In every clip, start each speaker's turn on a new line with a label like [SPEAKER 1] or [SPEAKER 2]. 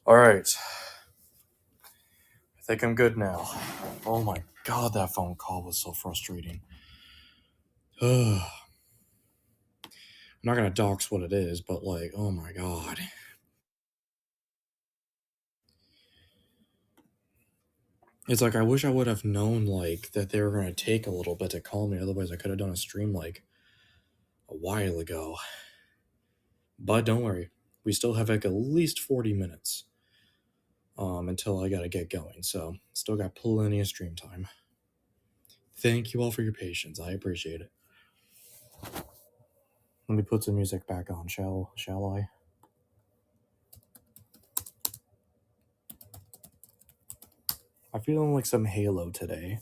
[SPEAKER 1] Alright. I think I'm good now. Oh my god, that phone call was so frustrating. I'm not gonna dox what it is, but like, oh my god. It's like I wish I would have known like that they were gonna take a little bit to call me, otherwise I could have done a stream like a while ago. But don't worry, we still have like at least 40 minutes until I gotta get going, so still got plenty of stream time. Thank you all for your patience. I appreciate it. Let me put some music back on, shall I? I'm feeling like some Halo today.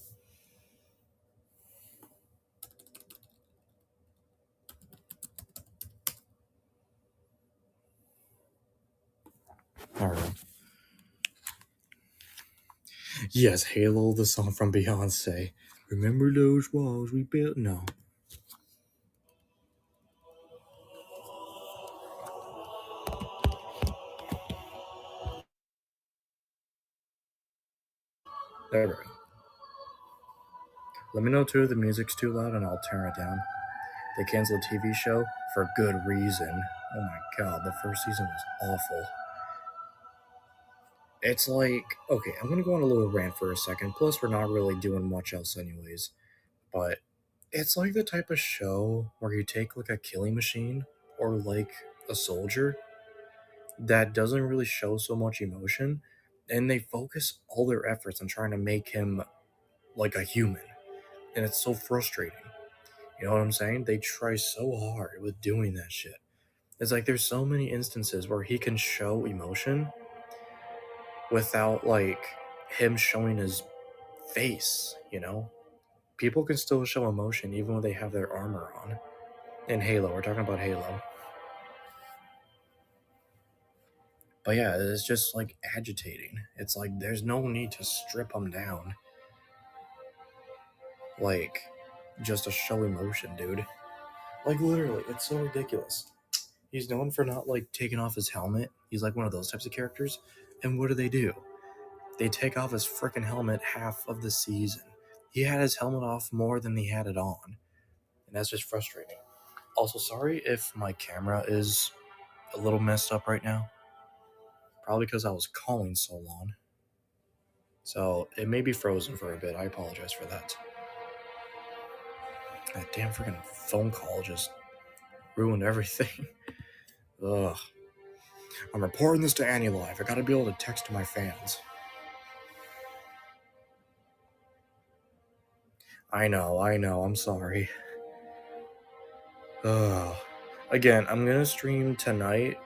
[SPEAKER 1] Alright. Yes, Halo, the song from Beyonce. Remember those walls we built? No. There we go. Let me know too if the music's too loud and I'll turn it down. They canceled a TV show for good reason. Oh my god, the first season was awful. It's like, okay, I'm gonna go on a little rant for a second, plus we're not really doing much else anyways. But it's like the type of show where you take like a killing machine or like a soldier that doesn't really show so much emotion, and they focus all their efforts on trying to make him like a human. And it's so frustrating. You know what I'm saying? They try so hard with doing that shit. It's like there's so many instances where he can show emotion without like him showing his face, you know? People can still show emotion even when they have their armor on. In Halo, we're talking about Halo. But yeah, it's just like agitating. It's like there's no need to strip him down. Like, just to show emotion, dude. Like, literally, it's so ridiculous. He's known for not, like, taking off his helmet. He's like one of those types of characters. And what do? They take off his freaking helmet half of the season. He had his helmet off more than he had it on. And that's just frustrating. Also, sorry if my camera is a little messed up right now. Probably because I was calling so long. So, it may be frozen for a bit. I apologize for that. That damn freaking phone call just ruined everything. Ugh. I'm reporting this to AniLive. I gotta be able to text to my fans. I know. I'm sorry. Ugh. Again, I'm gonna stream tonight,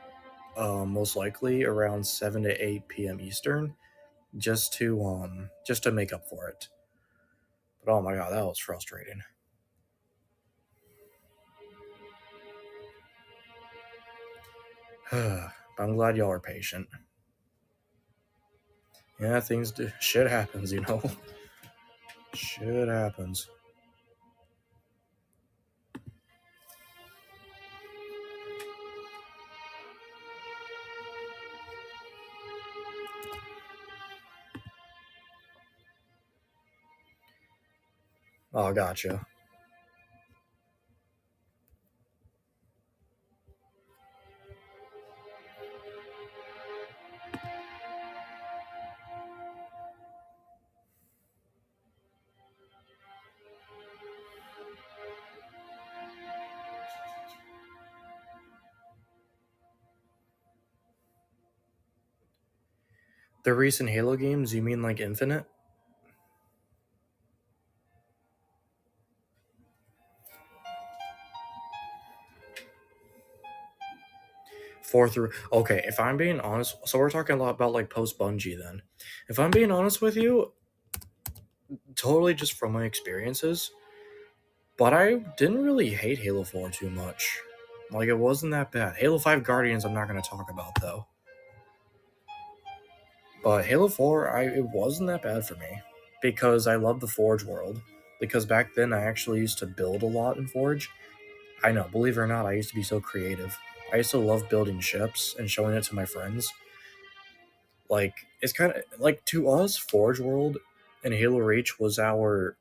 [SPEAKER 1] most likely around 7 to 8 p.m. Eastern, just to make up for it. But oh my god, that was frustrating. But I'm glad y'all are patient. Yeah, shit happens, you know? Shit happens. Oh, gotcha. The recent Halo games, you mean like Infinite? 4 through... Okay, if I'm being honest... So we're talking a lot about, like, post-Bungie, then. If I'm being honest with you, totally just from my experiences, but I didn't really hate Halo 4 too much. Like, it wasn't that bad. Halo 5 Guardians I'm not going to talk about, though. But Halo 4, it wasn't that bad for me. Because I love the Forge world. Because back then, I actually used to build a lot in Forge. I know, believe it or not, I used to be so creative. I used to love building ships and showing it to my friends. Like, it's kind of like, to us, Forge World and Halo Reach was our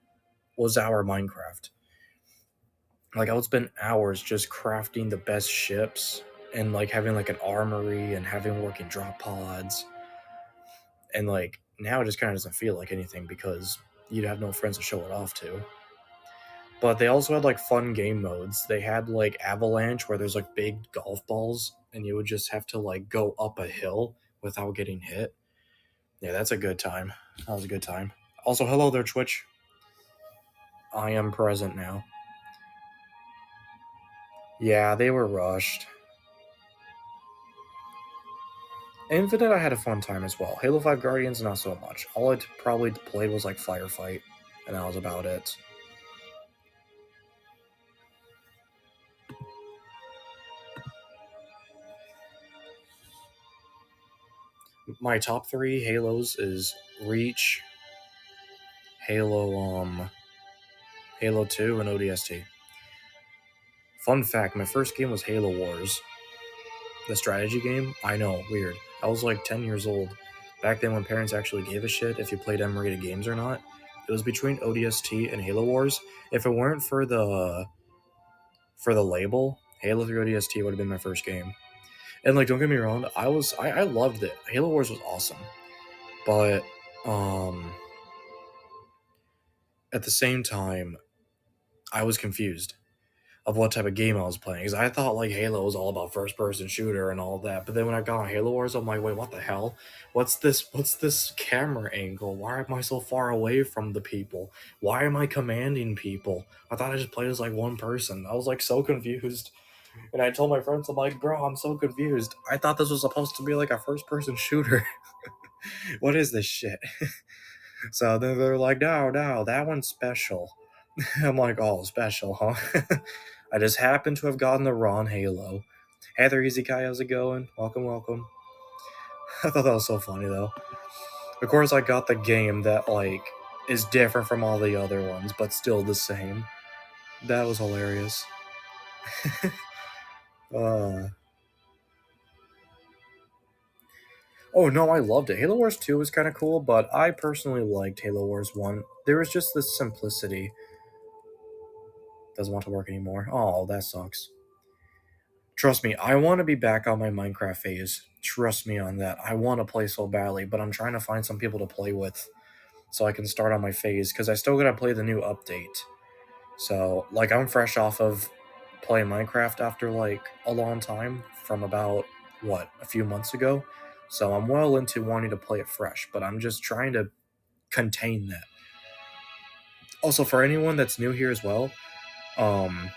[SPEAKER 1] Minecraft. Like, I would spend hours just crafting the best ships and like having like an armory and having working drop pods. And like now it just kind of doesn't feel like anything because you'd have no friends to show it off to. But they also had like fun game modes. They had like Avalanche where there's like big golf balls and you would just have to like go up a hill without getting hit. Yeah, that's a good time. That was a good time. Also, hello there, Twitch. I am present now. Yeah, they were rushed. Infinite, I had a fun time as well. Halo 5 Guardians, not so much. All I probably played was like Firefight, and that was about it. My top three Halos is Reach, Halo 2, and ODST. Fun fact, my first game was Halo Wars. The strategy game? I know, weird. I was like 10 years old. Back then when parents actually gave a shit if you played M-rated games or not. It was between ODST and Halo Wars. If it weren't for the label, Halo 3 ODST would have been my first game. And like, don't get me wrong, I loved it. Halo Wars was awesome. But at the same time, I was confused of what type of game I was playing because I thought like Halo was all about first person shooter and all that. But then when I got on Halo Wars, I'm like, wait, what the hell? What's this camera angle? Why am I so far away from the people? Why am I commanding people? I thought I just played as like one person. I was like so confused. And I told my friends, I'm like, bro, I'm so confused. I thought this was supposed to be like a first person shooter. What is this shit? So then they're like, no, that one's special. I'm like, oh, special, huh? I just happen to have gotten the Ron Halo. Hey there, Easy Kai, how's it going? Welcome, welcome. I thought that was so funny, though. Of course, I got the game that, like, is different from all the other ones, but still the same. That was hilarious. uh, oh, no, I loved it. Halo Wars 2 was kind of cool, but I personally liked Halo Wars 1. There was just this simplicity. Doesn't want to work anymore. Oh, that sucks. Trust me, I want to be back on my Minecraft phase. Trust me on that. I want to play so badly, but I'm trying to find some people to play with so I can start on my phase because I still gotta play the new update. So, like, I'm fresh off of playing Minecraft after like a long time from about a few months ago. So I'm well into wanting to play it fresh, but I'm just trying to contain that. Also, for anyone that's new here as well, um,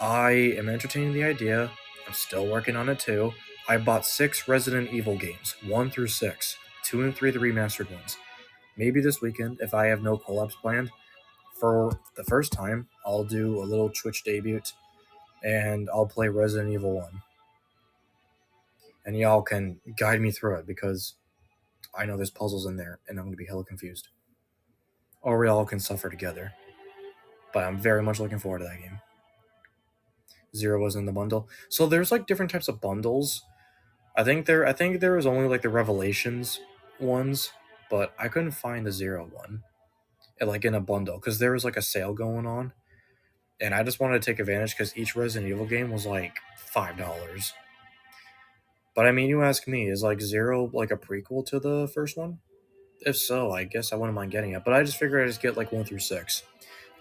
[SPEAKER 1] I am entertaining the idea. I'm still working on it too. I bought 6 Resident Evil games, 1 through 6, 2 and 3 the remastered ones. Maybe this weekend, if I have no collabs planned, for the first time, I'll do a little Twitch debut and I'll play Resident Evil 1. And y'all can guide me through it because I know there's puzzles in there and I'm going to be hella confused. Or we all can suffer together. But I'm very much looking forward to that game. Zero was in the bundle. So there's like different types of bundles. I think there was only like the Revelations ones, but I couldn't find the Zero one, like in a bundle, because there was like a sale going on, and I just wanted to take advantage because each Resident Evil game was like $5. But I mean, you ask me, is like Zero like a prequel to the first one? If so, I guess I wouldn't mind getting it. But I just figured I'd just get like 1 through 6.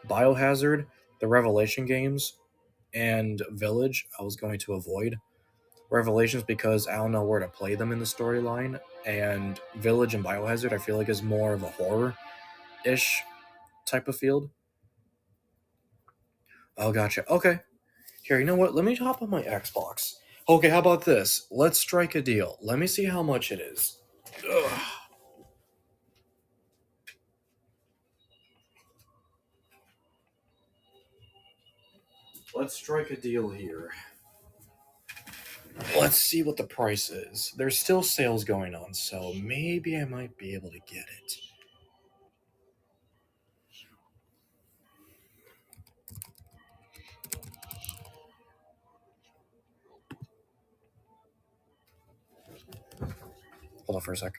[SPEAKER 1] Biohazard, the Revelation games, and Village, I was going to avoid. Revelations because I don't know where to play them in the storyline, and Village and Biohazard I feel like is more of a horror-ish type of field. Oh, gotcha. Okay. Here, you know what? Let me hop on my Xbox. Okay, how about this? Let's strike a deal. Let me see how much it is. Ugh. Let's strike a deal here. Let's see what the price is. There's still sales going on, so maybe I might be able to get it. Hold on for a sec.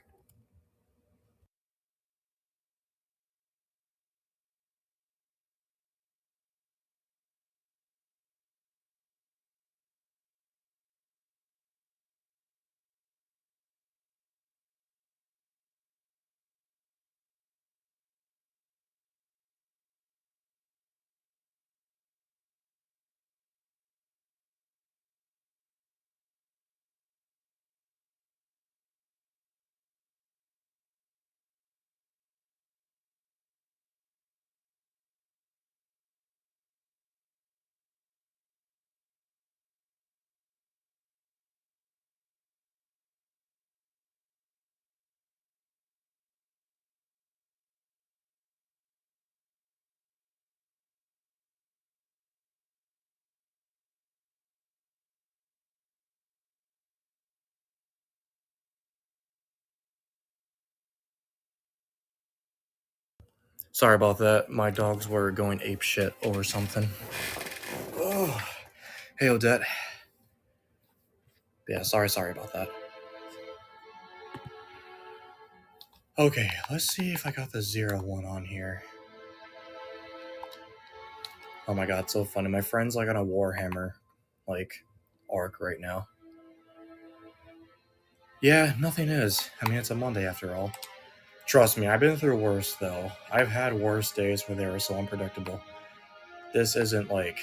[SPEAKER 1] Sorry about that. My dogs were going ape shit over something. Oh, hey Odette. Yeah, sorry about that. Okay, let's see if I got the 0-1 on here. Oh my god, so funny. My friend's like on a Warhammer, like, arc right now. Yeah, nothing is. I mean, it's a Monday after all. Trust me, I've been through worse, though. I've had worse days where they were so unpredictable. This isn't, like,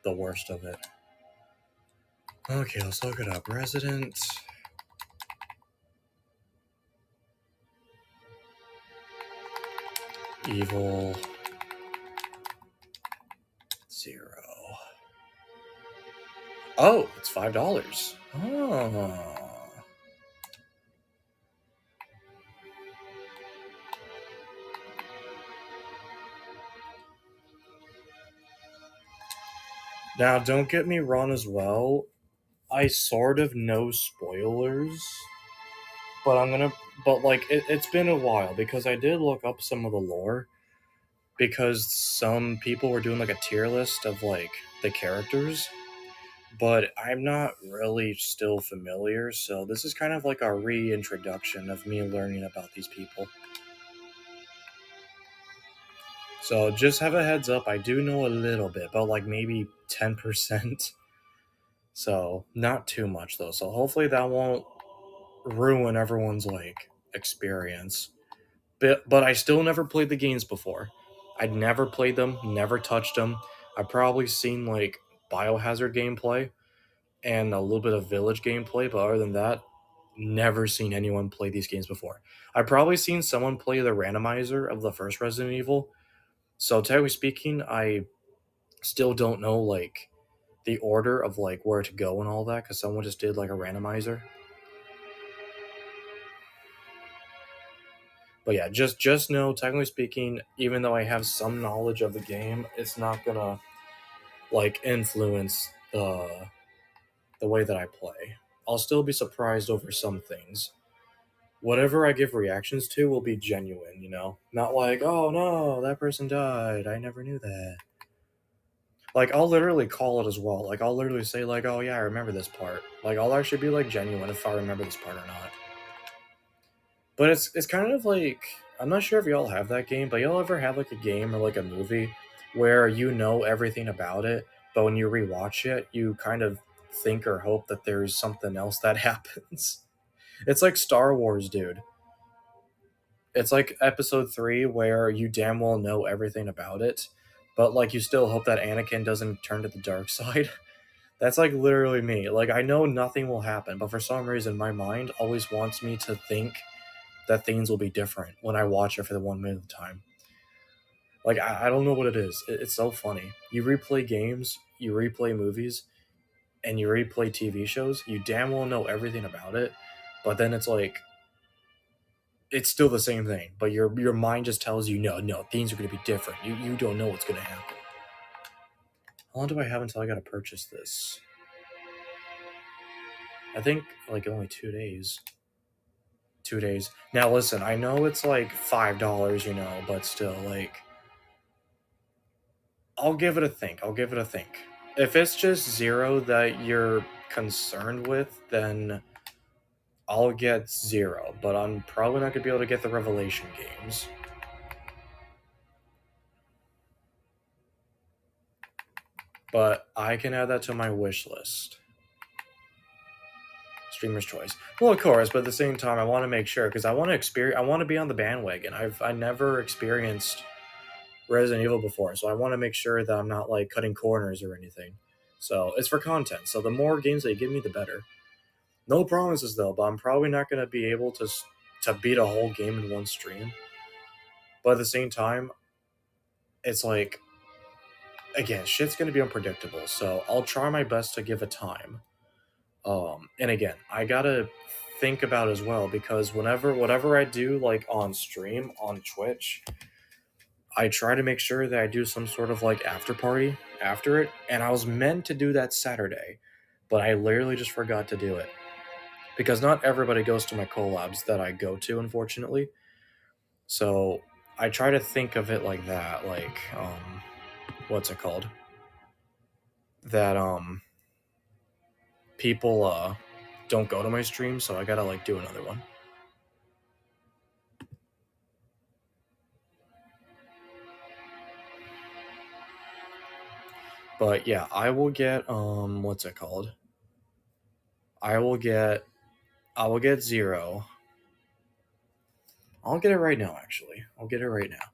[SPEAKER 1] the worst of it. Okay, let's look it up. Resident Evil 0. Oh, it's $5. Oh. Now, don't get me wrong as well. I sort of know spoilers, but it's been a while because I did look up some of the lore because some people were doing like a tier list of like the characters, but I'm not really still familiar, so this is kind of like a reintroduction of me learning about these people. So just have a heads up, I do know a little bit, but like maybe 10%. So not too much though. So hopefully that won't ruin everyone's like experience. But I still never played the games before. I'd never played them, never touched them. I've probably seen like Biohazard gameplay and a little bit of Village gameplay, but other than that, never seen anyone play these games before. I've probably seen someone play the randomizer of the first Resident Evil. So technically speaking, I still don't know like the order of like where to go and all that because someone just did like a randomizer. But yeah, just know, technically speaking, even though I have some knowledge of the game, it's not gonna like influence the way that I play. I'll still be surprised over some things. Whatever I give reactions to will be genuine, you know? Not like, oh no, that person died. I never knew that. Like, I'll literally call it as well. Like, I'll literally say, like, oh yeah, I remember this part. Like, I'll actually be like genuine if I remember this part or not. But it's kind of like, I'm not sure if y'all have that game, but y'all ever have like a game or like a movie where you know everything about it, but when you rewatch it, you kind of think or hope that there's something else that happens. It's like Star Wars, dude. It's like episode 3 where you damn well know everything about it, but like you still hope that Anakin doesn't turn to the dark side. That's like literally me. Like I know nothing will happen, but for some reason my mind always wants me to think that things will be different when I watch it for the 1 minute of the time. Like I don't know what it is. It's so funny. You replay games, you replay movies, and you replay TV shows. You damn well know everything about it, but then it's like it's still the same thing. But your mind just tells you no, things are going to be different. You don't know what's going to happen. How long do I have until I got to purchase this? I think like only 2 days. 2 days. Now listen, I know it's like $5, but still like I'll give it a think. I'll give it a think. If it's just 0 that you're concerned with, then I'll get 0. But I'm probably not gonna be able to get the Revelation games. But I can add that to my wish list. Streamer's choice. Well, of course, but at the same time, I want to make sure because I want to experience. I want to be on the bandwagon. I never experienced Resident Evil before, so I want to make sure that I'm not like cutting corners or anything. So it's for content. So the more games they give me, the better. No promises though, but I'm probably not going to be able to beat a whole game in one stream. But at the same time, it's like again, shit's going to be unpredictable. So I'll try my best to give a time. And again, I gotta think about as well because whatever I do like on stream on Twitch, I try to make sure that I do some sort of like after party after it. And I was meant to do that Saturday, but I literally just forgot to do it because not everybody goes to my collabs that I go to, unfortunately. So I try to think of it like that, like what's it called? That people don't go to my stream, so I gotta like do another one. But yeah, I will get what's it called? I will get I will get zero. I'll get it right now actually. I'll get it right now.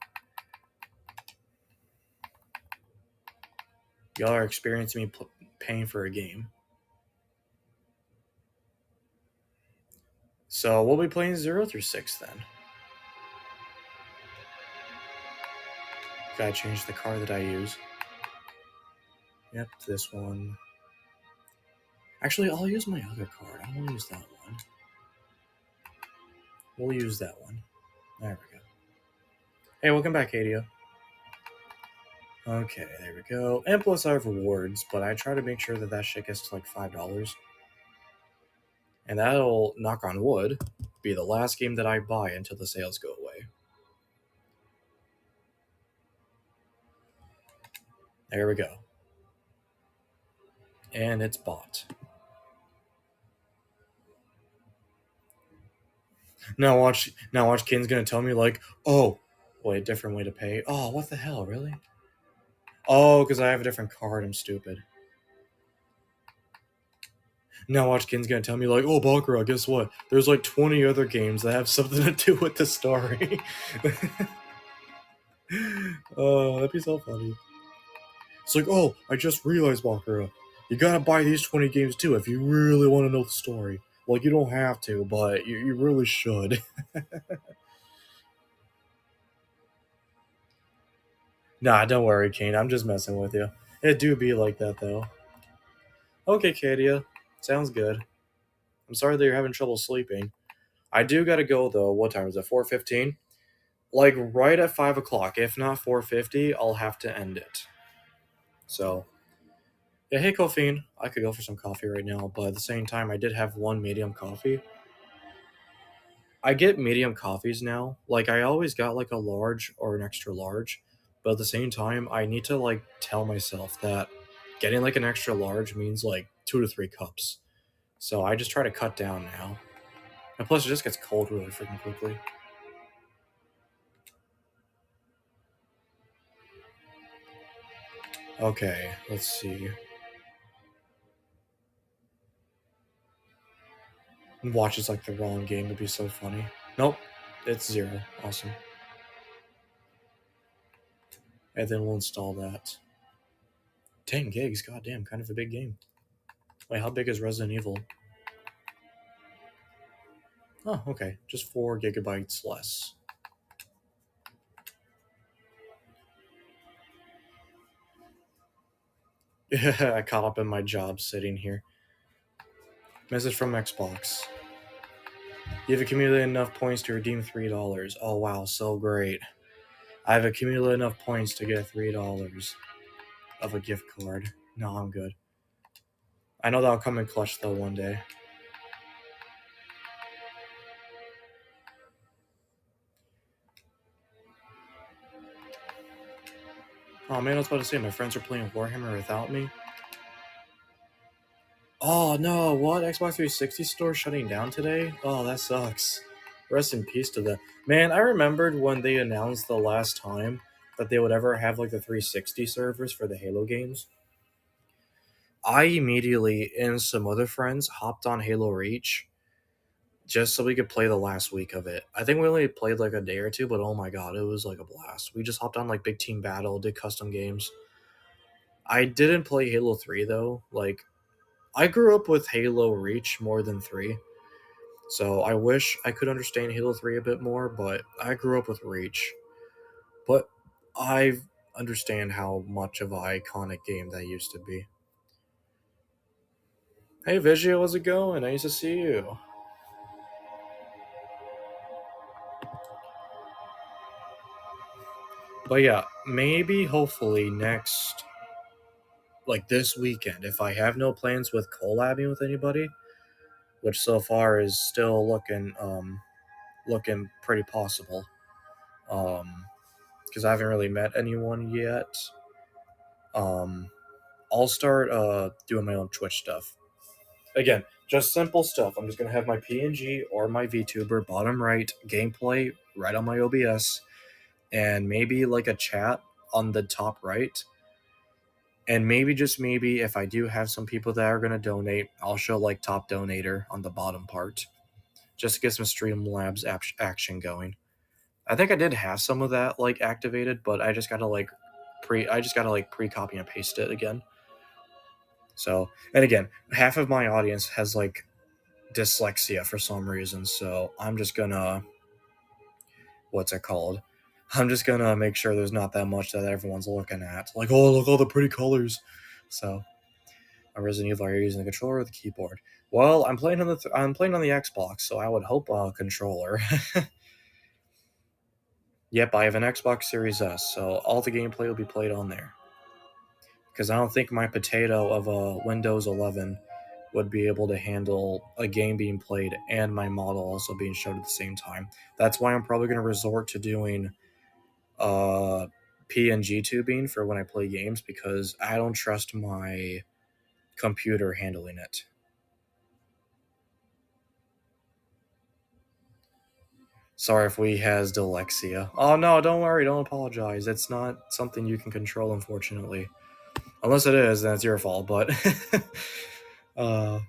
[SPEAKER 1] Y'all are experiencing me paying for a game. So we'll be playing 0 through 6 then. Gotta change the car that I use. Yep, this one. Actually, I'll use my other card. I won't use that one. We'll use that one. There we go. Hey, welcome back, Adia. Okay, there we go. And plus I have rewards, but I try to make sure that shit gets to like $5. And that'll, knock on wood, be the last game that I buy until the sales go away. There we go. And it's bought. Now watch Ken's gonna tell me like, oh, wait, different way to pay. Oh, what the hell, really? Oh, because I have a different card, I'm stupid. Now watch Ken's gonna tell me like, oh, Bakurah, guess what? There's like 20 other games that have something to do with the story. Oh, that'd be so funny. It's like, oh, I just realized, Bakurah, you gotta buy these 20 games too if you really want to know the story. Like, you don't have to, but you really should. Nah, don't worry, Kane. I'm just messing with you. It do be like that, though. Okay, Kadia. Sounds good. I'm sorry that you're having trouble sleeping. I do gotta go, though. What time is it? 4:15? Like, right at 5 o'clock. If not 4:50, I'll have to end it. So, yeah, hey, Koffein. I could go for some coffee right now, but at the same time, I did have one medium coffee. I get medium coffees now. Like, I always got like a large or an extra large, but at the same time, I need to like tell myself that getting like an extra large means like 2 to 3 cups. So I just try to cut down now. And plus, it just gets cold really freaking quickly. Okay, let's see. Watches like the wrong game would be so funny. Nope, it's 0. Awesome. And then we'll install that. 10 gigs, goddamn, kind of a big game. Wait, how big is Resident Evil? Oh, okay, just 4 gigabytes less. I caught up in my job sitting here. Message from Xbox. You've accumulated enough points to redeem $3. Oh wow, so great. I've accumulated enough points to get $3 of a gift card. No, I'm good. I know that'll come in clutch though one day. Oh man, I was about to say my friends are playing Warhammer without me. Oh no, what? Xbox 360 store shutting down today? Oh, that sucks. Rest in peace to the man. I remembered when they announced the last time that they would ever have like the 360 servers for the Halo games. I immediately and some other friends hopped on Halo Reach just so we could play the last week of it. I think we only played like a day or two, but oh my god, it was like a blast. We just hopped on like Big Team Battle, did custom games. I didn't play Halo 3 though. Like, I grew up with Halo Reach more than 3. So I wish I could understand Halo 3 a bit more, but I grew up with Reach. But I understand how much of an iconic game that used to be. Hey Vigio, how's it going? Nice to see you. But yeah, maybe hopefully next, like this weekend, if I have no plans with collabing with anybody, which so far is still looking pretty possible. because I haven't really met anyone yet. I'll start doing my own Twitch stuff. Again, just simple stuff. I'm just gonna have my PNG or my VTuber bottom right gameplay right on my OBS, and maybe like a chat on the top right. And maybe just maybe if I do have some people that are gonna donate, I'll show like top donator on the bottom part, just to get some Streamlabs action going. I think I did have some of that like activated, but I just gotta like pre copy and paste it again. So, and again, half of my audience has like dyslexia for some reason, so I'm just gonna what's it called? I'm just gonna make sure there's not that much that everyone's looking at. Like, oh, look all the pretty colors. So, a Resident Evil, are you using the controller or the keyboard? Well, I'm playing on the Xbox, so I would hope a controller. Yep, I have an Xbox Series S, so all the gameplay will be played on there. Because I don't think my potato of a Windows 11 would be able to handle a game being played and my model also being showed at the same time. That's why I'm probably going to resort to doing PNG tubing for when I play games, because I don't trust my computer handling it. Sorry if we has dyslexia. Oh no, don't worry, don't apologize. It's not something you can control, unfortunately. Unless it is, then it's your fault. But uh,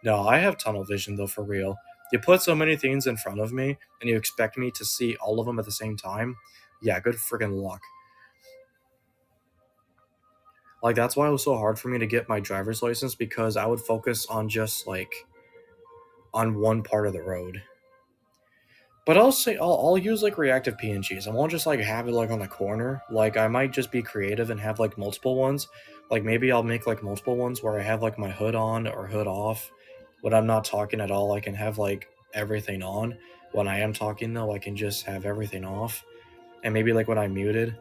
[SPEAKER 1] no, I have tunnel vision though, for real. You put so many things in front of me, and you expect me to see all of them at the same time. Yeah, good friggin' luck. Like, that's why it was so hard for me to get my driver's license, because I would focus on just like on one part of the road. But I'll use like reactive PNGs. I won't just like have it like on the corner. Like, I might just be creative and have like multiple ones. Like, maybe I'll make like multiple ones where I have like my hood on or hood off. When I'm not talking at all, I can have like everything on. When I am talking though, I can just have everything off. And maybe like when I'm muted,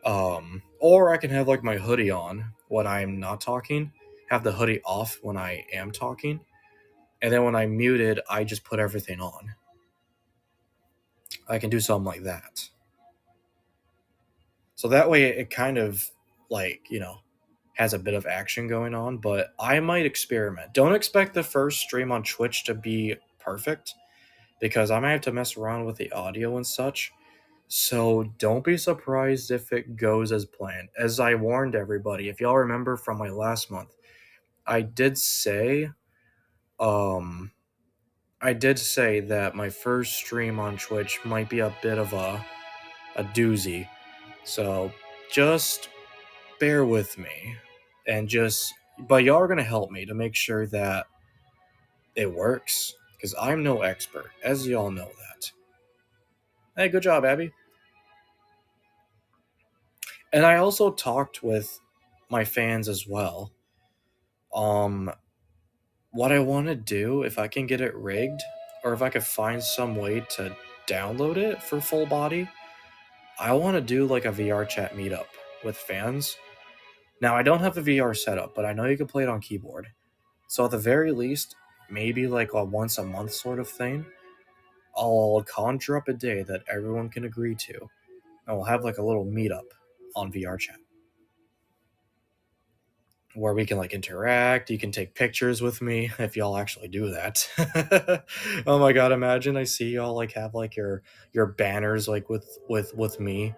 [SPEAKER 1] or I can have like my hoodie on when I'm not talking, have the hoodie off when I am talking, and then when I'm muted, I just put everything on. I can do something like that. So that way it kind of like, has a bit of action going on, but I might experiment. Don't expect the first stream on Twitch to be perfect, because I might have to mess around with the audio and such. So don't be surprised if it goes as planned. As I warned everybody, if y'all remember from my last month, I did say um I did say that my first stream on Twitch might be a bit of a doozy. So just bear with me, and just but y'all are gonna help me to make sure that it works, because I'm no expert, as y'all know that. Hey, good job, Abby. And I also talked with my fans as well. Um, what I want to do, if I can get it rigged, or if I could find some way to download it for full body, I want to do like a VR chat meetup with fans. Now, I don't have a VR setup, but I know you can play it on keyboard. So at the very least, maybe like a once a month sort of thing, I'll conjure up a day that everyone can agree to, and we'll have like a little meetup on VR chat where we can like interact. You can take pictures with me if y'all actually do that. Oh my god, imagine I see y'all like have like your banners like with me.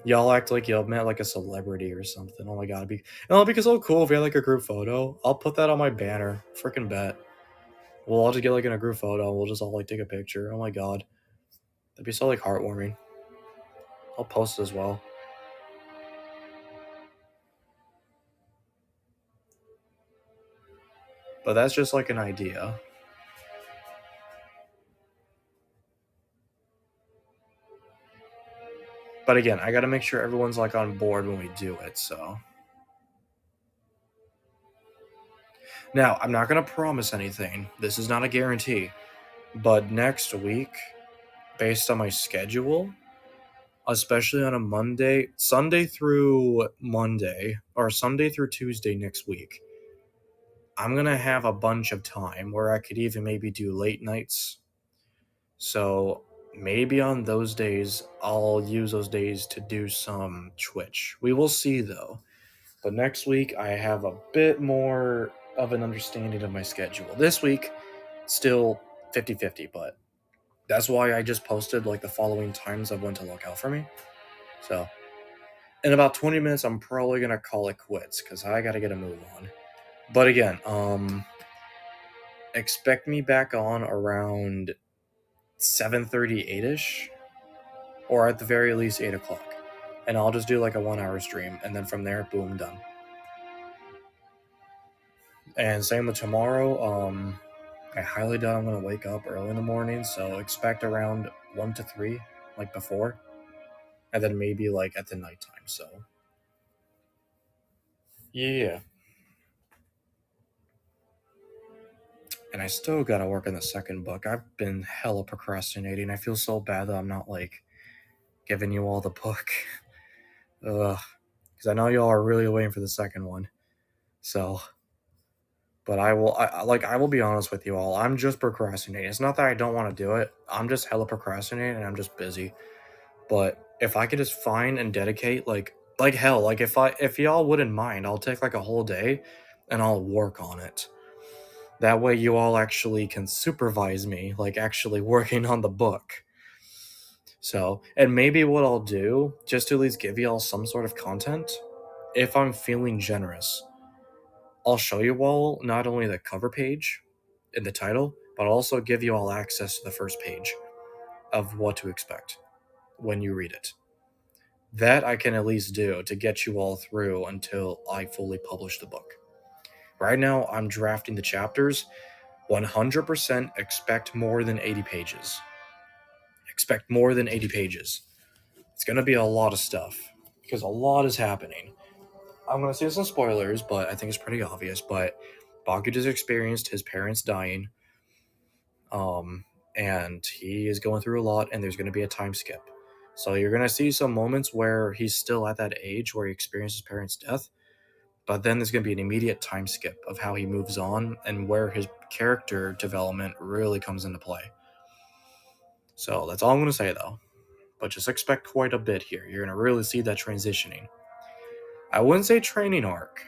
[SPEAKER 1] Y'all act like y'all met like a celebrity or something. Oh my god, it'll be so cool if we had like a group photo. I'll put that on my banner. Freaking bet. We'll all just get like in a group photo. We'll just all like take a picture. Oh my god, that'd be so like heartwarming. I'll post it as well. But that's just like an idea. But again, I gotta make sure everyone's like on board when we do it, so. Now, I'm not gonna promise anything. This is not a guarantee. But next week, based on my schedule, especially on a Monday, Sunday through Monday, or Sunday through Tuesday next week, I'm gonna have a bunch of time where I could even maybe do late nights. So maybe on those days, I'll use those days to do some Twitch. We will see though. But next week, I have a bit more of an understanding of my schedule. This week, still 50-50, but that's why I just posted like the following times of when to look out for me. So, in about 20 minutes, I'm probably going to call it quits because I got to get a move on. But again, expect me back on around 7:38ish, or at the very least 8 o'clock. And I'll just do like a 1 hour stream, and then from there, boom, done. And same with tomorrow. I highly doubt I'm going to wake up early in the morning, so expect around 1 to 3, like before. And then maybe like at the nighttime, so. Yeah. And I still gotta work on the second book. I've been hella procrastinating. I feel so bad that I'm not like giving you all the book. Ugh. Because I know y'all are really waiting for the second one. So, but I will be honest with you all. I'm just procrastinating. It's not that I don't want to do it. I'm just hella procrastinating and I'm just busy. But if I could just find and dedicate like hell, like if y'all wouldn't mind, I'll take like a whole day and I'll work on it. That way you all actually can supervise me, like actually working on the book. So, and maybe what I'll do, just to at least give y'all some sort of content, if I'm feeling generous, I'll show you all not only the cover page in the title, but I'll also give you all access to the first page of what to expect when you read it. That I can at least do to get you all through until I fully publish the book. Right now, I'm drafting the chapters. 100% expect more than 80 pages. Expect more than 80 pages. It's going to be a lot of stuff because a lot is happening. I'm going to say some spoilers, but I think it's pretty obvious. But Baku just experienced his parents dying, and he is going through a lot, and there's going to be a time skip. So you're going to see some moments where he's still at that age where he experienced his parents' death, but then there's going to be an immediate time skip of how he moves on and where his character development really comes into play. So that's all I'm going to say, though. But just expect quite a bit here. You're going to really see that transitioning. I wouldn't say training arc.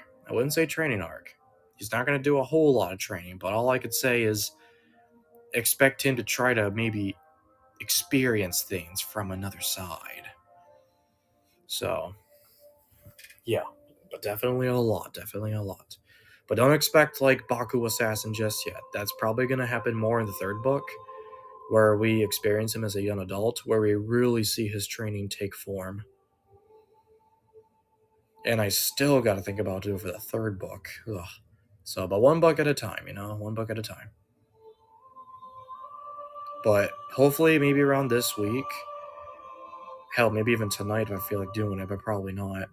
[SPEAKER 1] He's not going to do a whole lot of training, but all I could say is expect him to try to maybe experience things from another side. So, yeah, but definitely a lot. But don't expect like Baku Assassin just yet. That's probably going to happen more in the third book, where we experience him as a young adult, where we really see his training take form. And I still got to think about it for the third book. Ugh. So, but one book at a time, one book at a time. But hopefully, maybe around this week, hell, maybe even tonight if I feel like doing it, but probably not.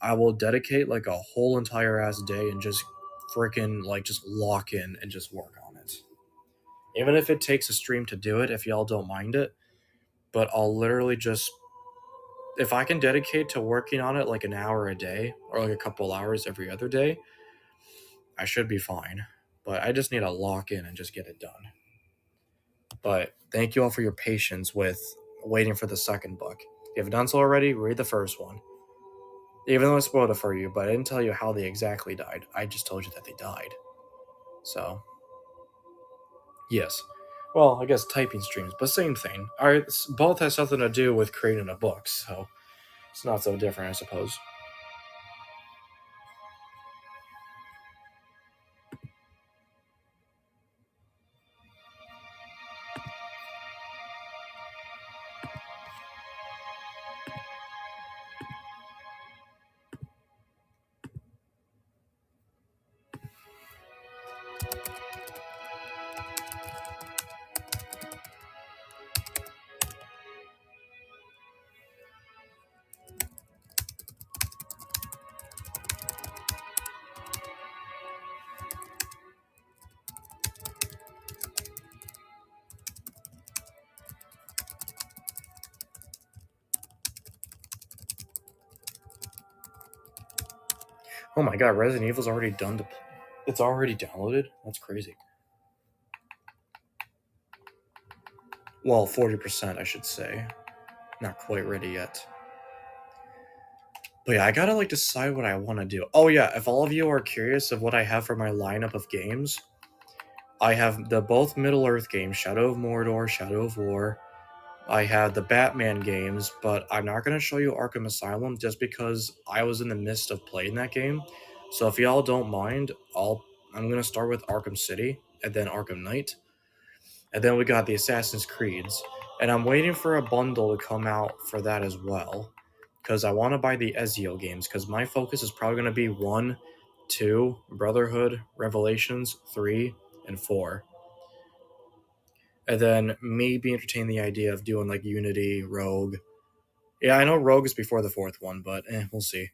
[SPEAKER 1] I will dedicate like a whole entire ass day and just freaking like just lock in and just work on it. Even if it takes a stream to do it, if y'all don't mind it, but I'll literally just, if I can dedicate to working on it like an hour a day or like a couple hours every other day, I should be fine. But I just need to lock in and just get it done. But thank you all for your patience with waiting for the second book. If you haven't done so already, read the first one. Even though I spoiled it for you, but I didn't tell you how they exactly died. I just told you that they died. So, yes. Well, I guess typing streams, but same thing. Alright, both has something to do with creating a book, so it's not so different, I suppose. Oh my god, Resident Evil's already done to. It's already downloaded? That's crazy. Well, 40%, I should say. Not quite ready yet. But yeah, I gotta like decide what I want to do. Oh yeah, if all of you are curious of what I have for my lineup of games, I have the both Middle Earth games, Shadow of Mordor, Shadow of War. I have the Batman games, but I'm not gonna show you Arkham Asylum just because I was in the midst of playing that game. So if y'all don't mind, I'm gonna start with Arkham City and then Arkham Knight. And then we got the Assassin's Creeds. And I'm waiting for a bundle to come out for that as well. Because I want to buy the Ezio games. Because my focus is probably going to be 1, 2, Brotherhood, Revelations, 3, and 4. And then maybe entertain the idea of doing like Unity, Rogue. Yeah, I know Rogue is before the fourth one, but we'll see.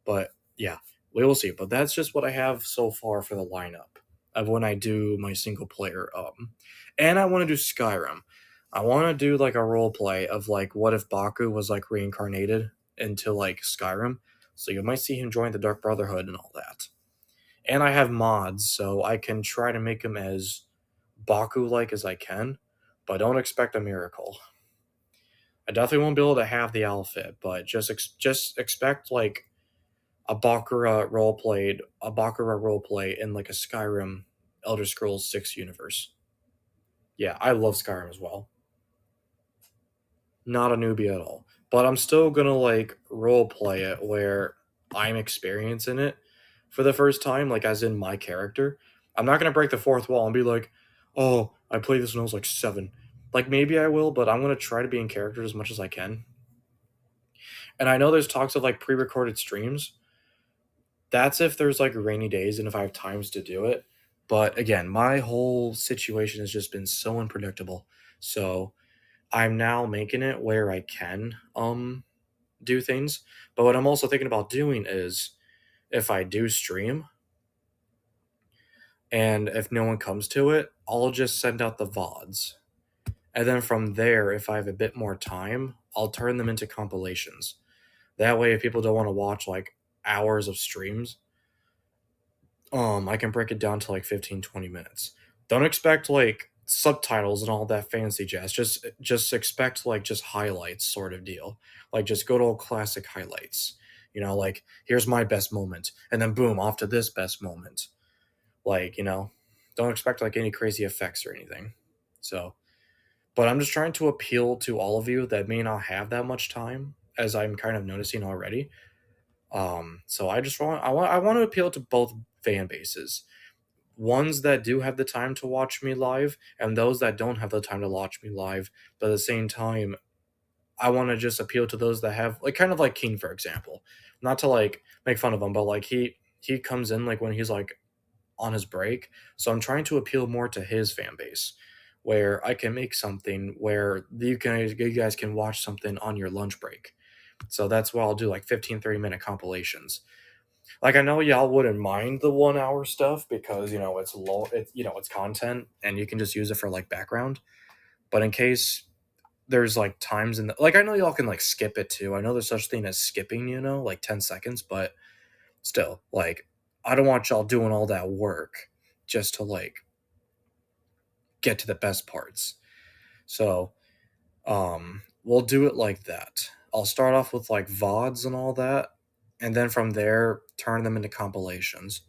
[SPEAKER 1] But yeah, we will see. But that's just what I have so far for the lineup of when I do my single player. And I want to do Skyrim. I want to do like a role play of like what if Baku was like reincarnated into like Skyrim. So you might see him join the Dark Brotherhood and all that. And I have mods, so I can try to make him as Baku like as I can, but don't expect a miracle. I definitely won't be able to have the outfit, but just expect like a Bakurah roleplay in like a Skyrim Elder Scrolls 6 universe. Yeah, I love Skyrim as well. Not a newbie at all. But I'm still gonna like roleplay it where I'm experiencing it for the first time, like as in my character. I'm not gonna break the fourth wall and be like, oh, I played this when I was like 7. Like maybe I will, but I'm gonna try to be in character as much as I can. And I know there's talks of like pre-recorded streams. That's if there's like rainy days and if I have times to do it. But again, my whole situation has just been so unpredictable. So I'm now making it where I can do things. But what I'm also thinking about doing is if I do stream and if no one comes to it, I'll just send out the VODs. And then from there, if I have a bit more time, I'll turn them into compilations. That way if people don't want to watch like hours of streams, I can break it down to like 15, 20 minutes. Don't expect like subtitles and all that fancy jazz. Just expect like just highlights sort of deal. Like just good old classic highlights. Like here's my best moment and then boom, off to this best moment. Like, don't expect like any crazy effects or anything. So, but I'm just trying to appeal to all of you that may not have that much time as I'm kind of noticing already. So I want to appeal to both fan bases, ones that do have the time to watch me live and those that don't have the time to watch me live, but at the same time I want to just appeal to those that have like kind of like King, for example, not to like make fun of him, but like he comes in like when he's like on his break. So I'm trying to appeal more to his fan base where I can make something where you guys can watch something on your lunch break. So that's why I'll do like 15, 30-minute compilations. Like I know y'all wouldn't mind the 1 hour stuff because it's low, it's content and you can just use it for like background. But in case there's like times in the like I know y'all can like skip it too. I know there's such thing as skipping, like 10 seconds, but still, like I don't want y'all doing all that work just to like get to the best parts. So we'll do it like that. I'll start off with like VODs and all that, and then from there turn them into compilations.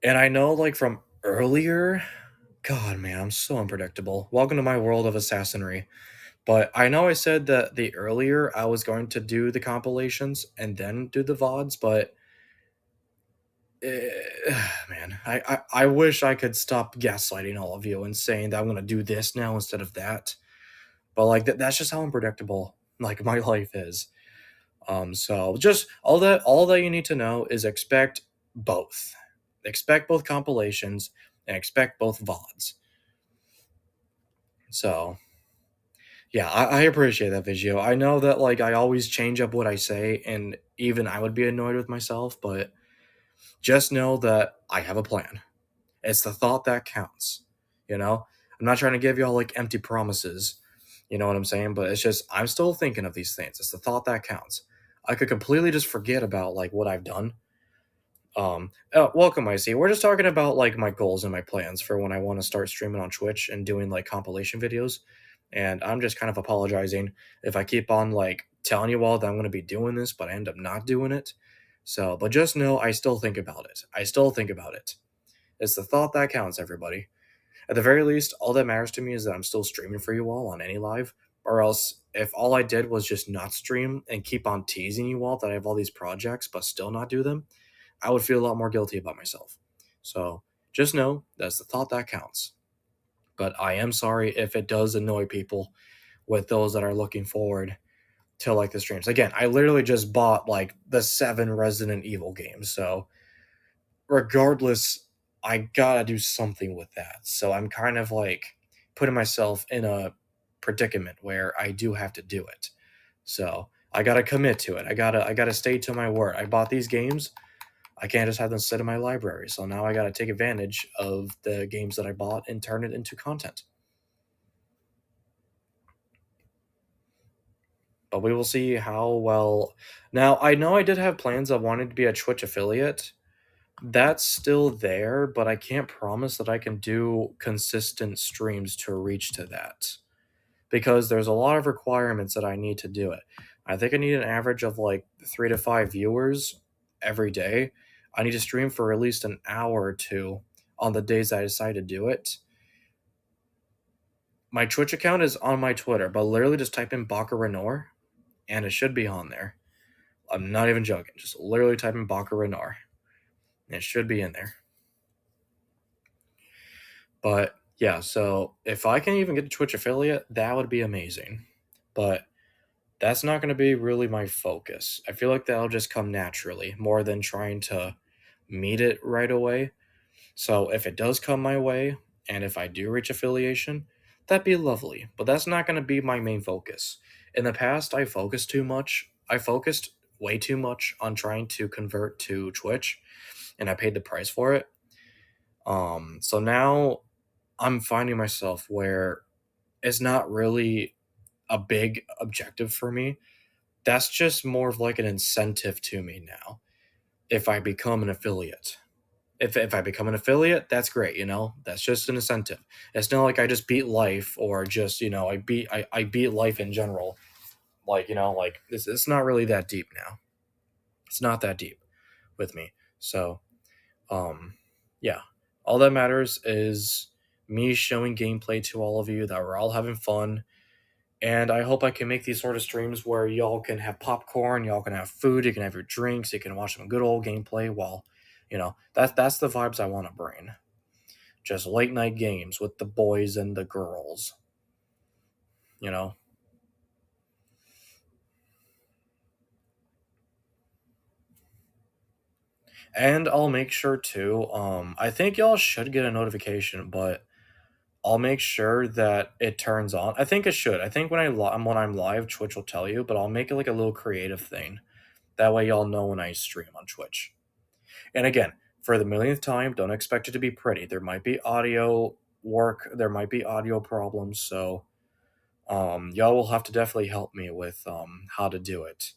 [SPEAKER 1] And I know, like, from earlier, God, man, I'm so unpredictable. Welcome to my world of assassinry. But I know I said that the earlier I was going to do the compilations and then do the VODs, but man, I wish I could stop gaslighting all of you and saying that I'm going to do this now instead of that. But like that's just how unpredictable like my life is. So just all that you need to know is expect both. Expect both compilations and expect both VODs. So yeah, I appreciate that video. I know that like I always change up what I say and even I would be annoyed with myself, but just know that I have a plan. It's the thought that counts. I'm not trying to give y'all like empty promises. You know what I'm saying? But it's just I'm still thinking of these things. It's the thought that counts. I could completely just forget about like what I've done. Welcome, IC. We're just talking about like my goals and my plans for when I want to start streaming on Twitch and doing like compilation videos. And I'm just kind of apologizing if I keep on like telling you all that I'm going to be doing this, but I end up not doing it. So, but just know I still think about it. I still think about it. It's the thought that counts, everybody. At the very least, all that matters to me is that I'm still streaming for you all on AniLive. Or else, if all I did was just not stream and keep on teasing you all that I have all these projects but still not do them, I would feel a lot more guilty about myself. So just know that's the thought that counts. But I am sorry if it does annoy people with those that are looking forward to like the streams. Again, I literally just bought like the 7 Resident Evil games. So regardless, I gotta do something with that. So I'm kind of like putting myself in a predicament where I do have to do it. So I gotta commit to it. I gotta stay to my word. I bought these games. I can't just have them sit in my library. So now I gotta take advantage of the games that I bought and turn it into content. But we will see how well. Now I know I did have plans of wanting to be a Twitch affiliate. That's still there, but I can't promise that I can do consistent streams to reach to that because there's a lot of requirements that I need to do it. I think I need an average of like 3 to 5 viewers every day. I need to stream for at least an hour or two on the days I decide to do it. My Twitch account is on my Twitter, but literally just type in Bakurah Noir and it should be on there. I'm not even joking. Just literally type in Bakurah Noir. It should be in there. But yeah, so if I can even get a Twitch affiliate, that would be amazing. But that's not going to be really my focus. I feel like that'll just come naturally more than trying to meet it right away. So if it does come my way, and if I do reach affiliation, that'd be lovely. But that's not going to be my main focus. In the past, I focused too much. I focused way too much on trying to convert to Twitch, and I paid the price for it. So now I'm finding myself where it's not really a big objective for me. That's just more of like an incentive to me now if I become an affiliate. If I become an affiliate, that's great, That's just an incentive. It's not like I just beat life or just, I beat life in general. Like, like it's not really that deep now. It's not that deep with me. So, yeah. All that matters is me showing gameplay to all of you that we're all having fun. And I hope I can make these sort of streams where y'all can have popcorn, y'all can have food, you can have your drinks, you can watch some good old gameplay while, that's the vibes I want to bring. Just late night games with the boys and the girls, you know. And I'll make sure too. I think y'all should get a notification, but I'll make sure that it turns on. I think it should. I think when I'm live, Twitch will tell you, but I'll make it like a little creative thing. That way, y'all know when I stream on Twitch. And again, for the millionth time, don't expect it to be pretty. There might be audio work. There might be audio problems. So, y'all will have to definitely help me with how to do it.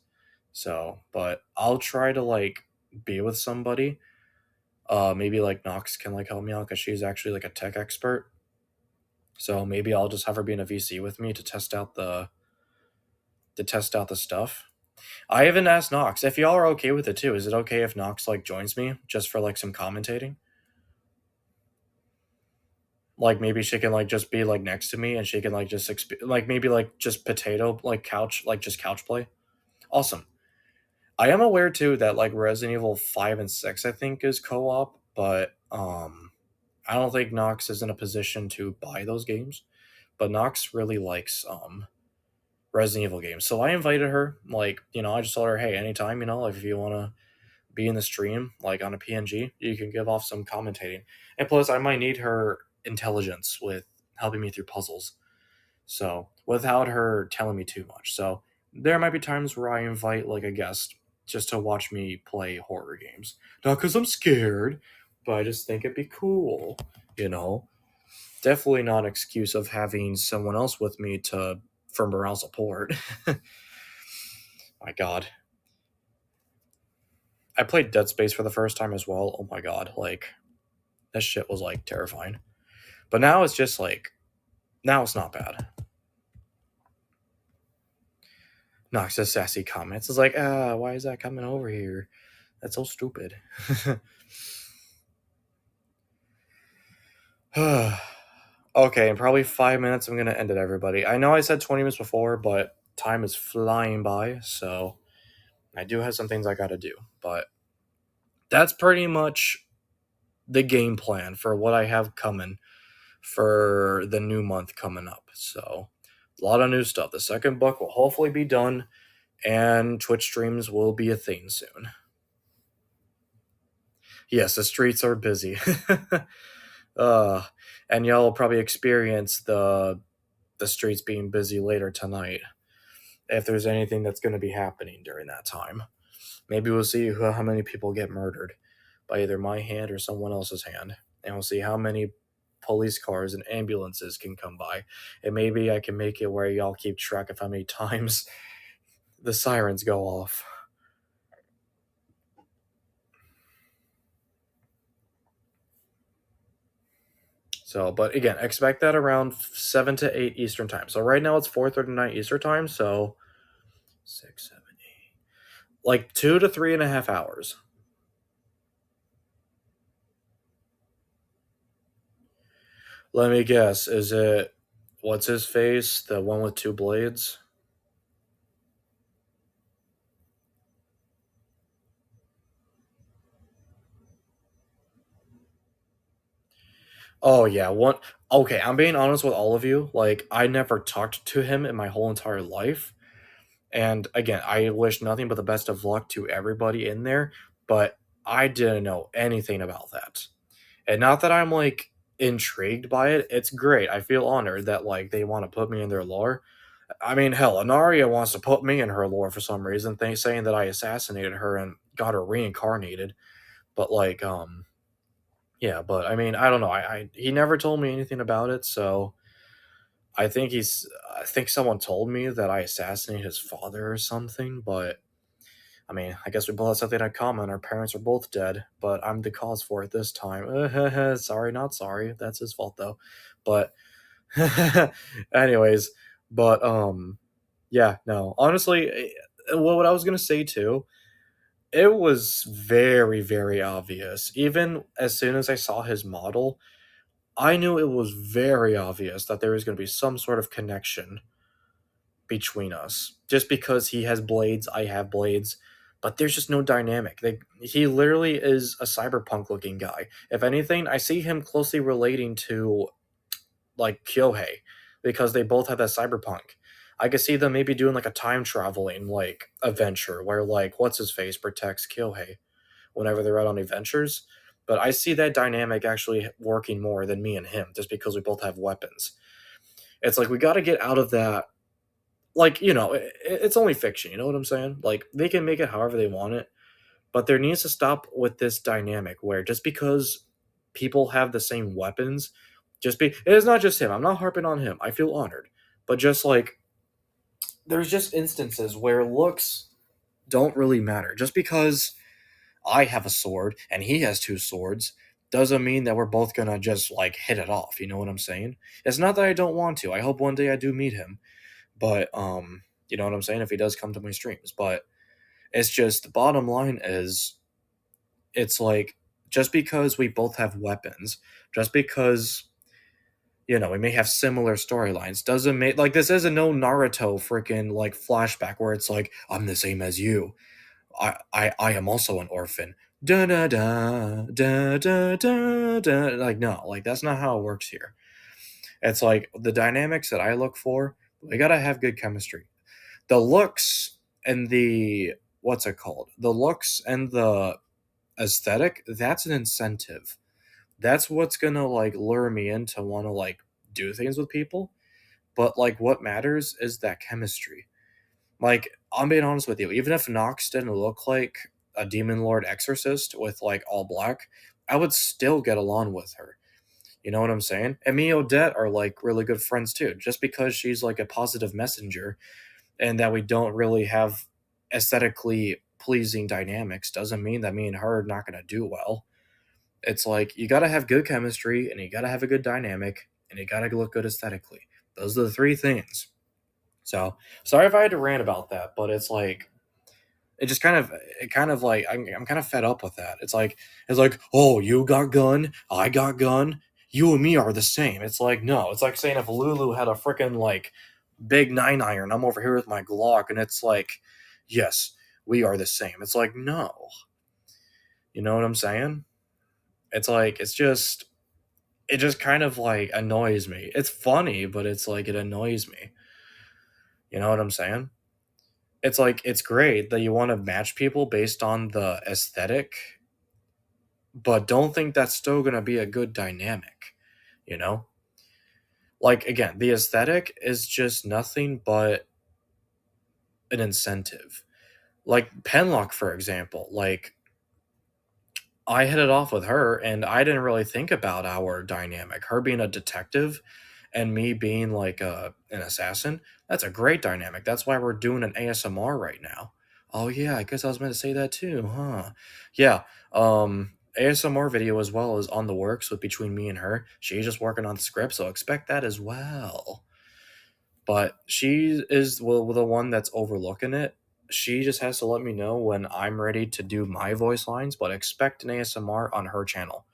[SPEAKER 1] So, but I'll try to like be with somebody. Maybe like Nox can like help me out because she's actually like a tech expert. So maybe I'll just have her be in a VC with me to test out the stuff. I haven't asked Nox if y'all are okay with it too. Is it okay if Nox like joins me just for like some commentating? Like maybe she can like just be like next to me and she can like just like maybe like just potato like couch like just couch play. Awesome. I am aware too that like Resident Evil 5 and 6 I think is co-op, but I don't think Nox is in a position to buy those games. But Nox really likes Resident Evil games. So I invited her, like, I just told her, hey, anytime, if you want to be in the stream, like on a PNG, you can give off some commentating. And plus, I might need her intelligence with helping me through puzzles. So without her telling me too much. So there might be times where I invite like a guest just to watch me play horror games. Not because I'm scared, but I just think it'd be cool, you know? Definitely not an excuse of having someone else with me for morale support. My God. I played Dead Space for the first time as well. Oh my god, like that shit was like terrifying. But now it's just like now it's not bad. Noxus sassy comments. It's like, why is that coming over here? That's so stupid. Okay, in probably 5 minutes, I'm gonna end it, everybody. I know I said 20 minutes before, but time is flying by, so I do have some things I gotta do. But that's pretty much the game plan for what I have coming for the new month coming up. So, a lot of new stuff. The second book will hopefully be done, and Twitch streams will be a thing soon. Yes, the streets are busy. And y'all will probably experience the streets being busy later tonight if there's anything that's going to be happening during that time. Maybe we'll see how many people get murdered by either my hand or someone else's hand, and we'll see how many police cars and ambulances can come by, and maybe I can make it where y'all keep track of how many times the sirens go off. So, but again, expect that around 7 to 8 Eastern time. So right now it's 4:39 Eastern time, so 6, 7, 8. Like 2 to 3.5 hours. Let me guess, is it what's his face? The one with two blades? Oh yeah, one okay, I'm being honest with all of you. Like I never talked to him in my whole entire life. And again, I wish nothing but the best of luck to everybody in there, but I didn't know anything about that. And not that I'm like intrigued by it. It's great. I feel honored that like they want to put me in their lore. I mean, hell, Anaria wants to put me in her lore for some reason, saying that I assassinated her and got her reincarnated. But like, yeah, but I mean, I don't know. He never told me anything about it, so I think someone told me that I assassinated his father or something, but I mean, I guess we both have something in common. Our parents are both dead, but I'm the cause for it this time. Sorry, not sorry. That's his fault though. But anyways, but yeah, no. Honestly, what I was going to say too, it was very very obvious. Even as soon as I saw his model, I knew it was very obvious that there was going to be some sort of connection between us. Just because he has blades, I have blades, but there's just no dynamic. He literally is a cyberpunk looking guy. If anything, I see him closely relating to like Kyohei because they both have that cyberpunk. I could see them maybe doing like a time traveling like adventure where like what's his face protects Kyohei whenever they're out on adventures. But I see that dynamic actually working more than me and him just because we both have weapons. It's like we got to get out of that. Like, it's only fiction, you know what I'm saying? Like, they can make it however they want it, but there needs to stop with this dynamic where just because people have the same weapons, it is not just him. I'm not harping on him. I feel honored. But just like, there's just instances where looks don't really matter. Just because I have a sword and he has two swords doesn't mean that we're both gonna just like hit it off. You know what I'm saying? It's not that I don't want to. I hope one day I do meet him. But you know what I'm saying? If he does come to my streams. But it's just the bottom line is it's like just because we both have weapons, just because we may have similar storylines doesn't make like this is a no Naruto freaking like flashback where it's like I'm the same as you. I am also an orphan. Da da da da da da da. Like no, like that's not how it works here. It's like the dynamics that I look for. We gotta have good chemistry. The looks and the what's it called? The looks and the aesthetic. That's an incentive. That's what's gonna like lure me in to want to like do things with people. But like what matters is that chemistry. Like, I'm being honest with you, even if Nox didn't look like a demon lord exorcist with like all black, I would still get along with her. You know what I'm saying? And me and Odette are like really good friends too. Just because she's like a positive messenger and that we don't really have aesthetically pleasing dynamics doesn't mean that me and her are not going to do well. It's like you got to have good chemistry and you got to have a good dynamic and you got to look good aesthetically. Those are the three things. So sorry if I had to rant about that, but it's like it just kind of it kind of like I'm kind of fed up with that. It's like oh, you got gun, I got gun, you and me are the same. It's like no, it's like saying if Lulu had a freaking like big 9 iron, I'm over here with my Glock, and it's like yes, we are the same. It's like no, you know what I'm saying? It's like it just kind of like annoys me. It's funny, but it's like it annoys me. You know what I'm saying? It's like it's great that you want to match people based on the aesthetic, but don't think that's still going to be a good dynamic, you know? Like again, the aesthetic is just nothing but an incentive. Like Penlock for example, like I hit it off with her and I didn't really think about our dynamic. Her being a detective and me being like an assassin, that's a great dynamic. That's why we're doing an ASMR right now. Oh yeah, I guess I was meant to say that too, huh? Yeah, ASMR video as well is on the works with between me and her. She's just working on the script, so expect that as well. But she is well the one that's overlooking it. She just has to let me know when I'm ready to do my voice lines, but expect an ASMR on her channel.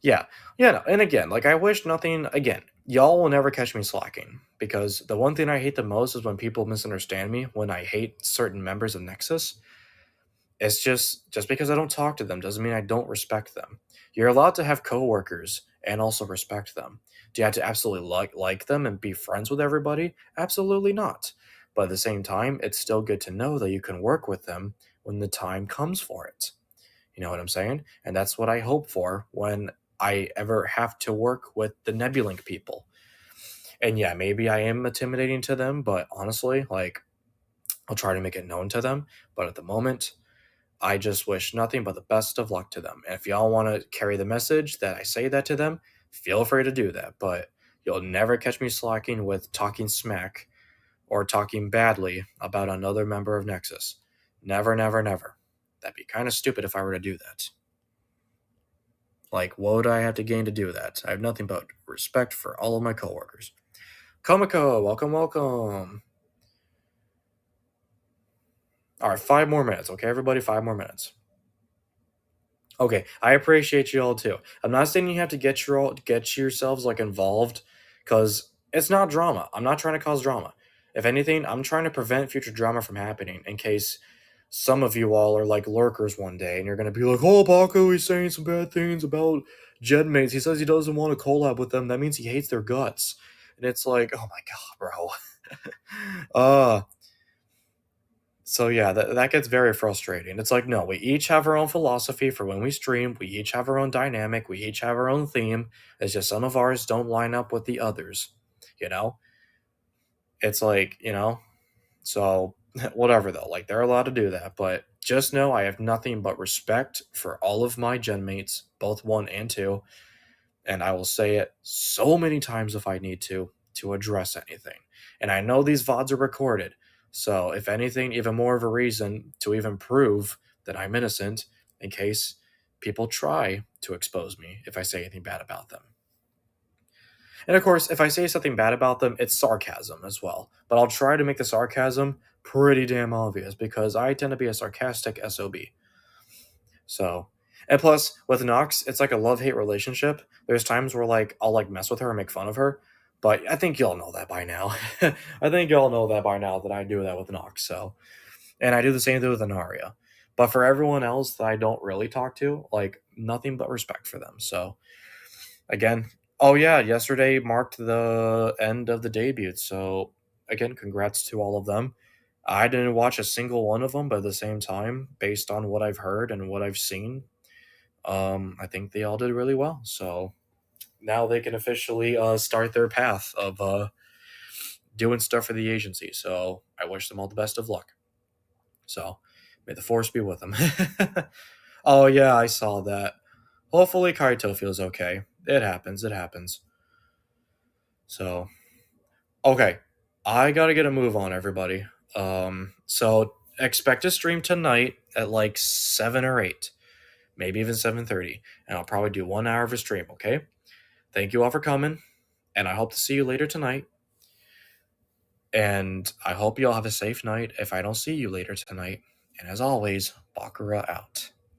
[SPEAKER 1] Yeah, yeah, no, and again, like I wish nothing. Again, y'all will never catch me slacking because the one thing I hate the most is when people misunderstand me. When I hate certain members of Nexus, it's just because I don't talk to them doesn't mean I don't respect them. You're allowed to have coworkers and also respect them. Do you have to absolutely like them and be friends with everybody? Absolutely not. But at the same time, it's still good to know that you can work with them when the time comes for it. You know what I'm saying? And that's what I hope for when I ever have to work with the Nebulink people. And yeah, maybe I am intimidating to them, but honestly, like I'll try to make it known to them. But at the moment, I just wish nothing but the best of luck to them. And if y'all want to carry the message that I say that to them, feel free to do that. But you'll never catch me slacking with talking smack or talking badly about another member of Nexus. Never, never, never. That'd be kind of stupid if I were to do that. Like, what would I have to gain to do that? I have nothing but respect for all of my coworkers. Komiko, welcome, welcome. All right, 5 more minutes, okay, everybody? 5 more minutes. Okay, I appreciate you all too. I'm not saying you have to get yourselves like involved, because it's not drama. I'm not trying to cause drama. If anything, I'm trying to prevent future drama from happening in case some of you all are like lurkers one day and you're gonna be like, "Oh, Baku, he's saying some bad things about Jedmates. He says he doesn't want to collab with them. That means he hates their guts." And it's like, oh my god, bro. uh so yeah, that gets very frustrating. It's like, no, we each have our own philosophy for when we stream. We each have our own dynamic. We each have our own theme. It's just some of ours don't line up with the others. You know, it's like so whatever though. Like they're allowed to do that, but just know I have nothing but respect for all of my gen mates, both 1 and 2, and I will say it so many times if I need to address anything. And I know these VODs are recorded, so if anything, even more of a reason to even prove that I'm innocent in case people try to expose me if I say anything bad about them. And of course, if I say something bad about them, it's sarcasm as well. But I'll try to make the sarcasm pretty damn obvious because I tend to be a sarcastic SOB. So, and plus with Nox, it's like a love-hate relationship. There's times where like I'll like mess with her and make fun of her, but I think y'all know that by now. I think y'all know that by now that I do that with Nox. So, and I do the same thing with Anaria. But for everyone else that I don't really talk to, like nothing but respect for them. So, again, oh yeah, yesterday marked the end of the debut. So, again, congrats to all of them. I didn't watch a single one of them, but at the same time, based on what I've heard and what I've seen, I think they all did really well. So now they can officially start their path of doing stuff for the agency. So I wish them all the best of luck. So may the force be with them. Oh yeah, I saw that. Hopefully Kaito feels okay. It happens. It happens. So okay, I gotta get a move on, everybody. So expect a stream tonight at like 7 or 8, maybe even 7:30, and I'll probably do 1 hour of a stream, okay? Thank you all for coming, and I hope to see you later tonight. And I hope you all have a safe night if I don't see you later tonight. And as always, Bakurah out.